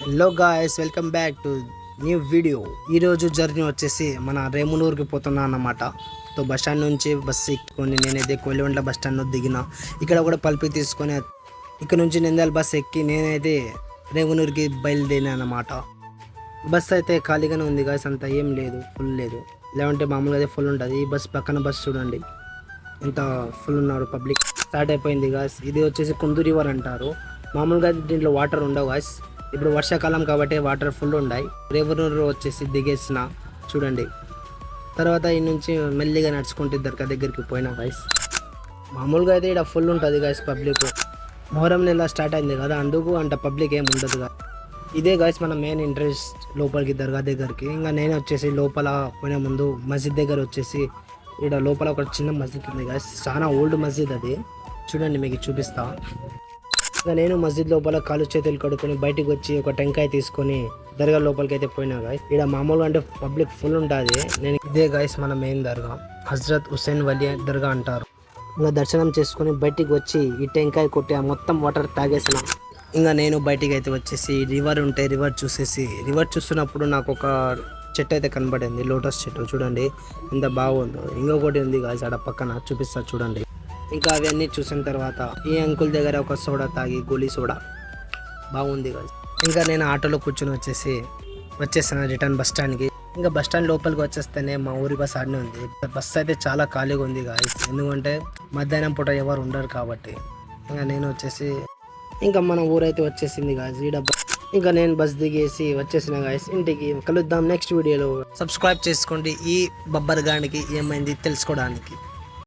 Hello guys, welcome back to new video. ఈరోజు journey వచ్చేసి మన రేమునూరుకి పోతున్నా అన్నమాట. సో బస్ స్టాండ్ నుంచి బస్సు ఎక్కికొని నేనైతే కొల్లివంట్ల బస్ స్టాండ్లో దిగిన. ఇక్కడ కూడా పల్పి తీసుకొని ఇక్కడ నుంచి నంద్యాల బస్ ఎక్కి నేనైతే రేమునూరుకి బయలుదేరినా అన్నమాట. బస్ అయితే ఖాళీగానే ఉంది గాయస్, అంత ఏం లేదు, ఫుల్ లేదు. లేదంటే మామూలుగా అయితే ఫుల్ ఉంటుంది. ఈ బస్ పక్కన బస్ చూడండి ఎంత ఫుల్ ఉన్నారు పబ్లిక్. స్టార్ట్ అయిపోయింది గాయస్. ఇది వచ్చేసి కుందు రివర్ అంటారు. మామూలుగా దీంట్లో వాటర్ ఉండవు గాయస్. ఇప్పుడు వర్షాకాలం కాబట్టి వాటర్ ఫుల్ ఉన్నాయి. రేవునూరు వచ్చేసి దిగేసిన చూడండి. తర్వాత ఈ నుంచి మెల్లిగా నడుచుకుంటే దగ్గరికి పోయినా గాయస్. మామూలుగా అయితే ఇక్కడ ఫుల్ ఉంటుంది గాయస్ పబ్లిక్. మొహరం నెల స్టార్ట్ అయింది కదా, అందుకు అంత పబ్లిక్ ఏమి ఉండదు. ఇదే గాయస్ మన మెయిన్ ఇంట్రెస్ట్ లోపలికి దర్గా దగ్గరికి. ఇంకా నేను వచ్చేసి లోపల పోయిన ముందు మస్జిద్ దగ్గర వచ్చేసి ఇక్కడ లోపల ఒక చిన్న మస్జిద్ ఉంది గాయస్. చాలా ఓల్డ్ మస్జిద్ అది, చూడండి మీకు చూపిస్తా. ఇంకా నేను మస్జిద్ లోపల కాలు చేతులు కడుక్కొని బయటకు వచ్చి ఒక టెంకాయ తీసుకొని దర్గా లోపలికి అయితే పోయినా గాయస్. ఇక్కడ మామూలుగా అంటే పబ్లిక్ ఫుల్ ఉంటుంది. నేను ఇదే గాయస్ మన మెయిన్ దర్గా, హజరత్ హుస్సేన్ వలి దర్గా అంటారు. ఇంకా దర్శనం చేసుకుని బయటికి వచ్చి ఈ టెంకాయ కొట్టి మొత్తం వాటర్ తాగేసిన. ఇంకా నేను బయటికి అయితే వచ్చేసి రివర్ ఉంటే రివర్ చూసేసి, రివర్ చూస్తున్నప్పుడు నాకు ఒక చెట్టు అయితే కనబడింది, లోటస్ చెట్టు. చూడండి ఎంత బాగుందో. ఇంకొకటి ఉంది గాయస్ ఆడ పక్కన, చూపిస్తా చూడండి. ఇంకా అవన్నీ చూసిన తర్వాత ఈ అంకుల్ దగ్గర ఒక సోడా తాగి, గోలీ సోడా బాగుంది గాయస్. ఇంకా నేను ఆటోలో కూర్చొని వచ్చేసాను రిటర్న్ బస్ స్టాండ్కి. ఇంకా బస్ స్టాండ్ లోపలికి వచ్చేస్తేనే మా ఊరి బస్ ఆడనే ఉంది. బస్ అయితే చాలా ఖాళీగా ఉంది గాయస్, ఎందుకంటే మధ్యాహ్నం పూట ఎవరు ఉండరు కాబట్టి. ఇంకా నేను వచ్చేసి ఇంకా మన ఊరైతే వచ్చేసింది గాయస్. ఇంకా నేను బస్ దిగేసి వచ్చేసిన గాయస్ ఇంటికి. కలుద్దాం నెక్స్ట్ వీడియోలో. సబ్స్క్రైబ్ చేసుకోండి ఈ బబ్బర్ గానికి ఏమైంది తెలుసుకోవడానికి.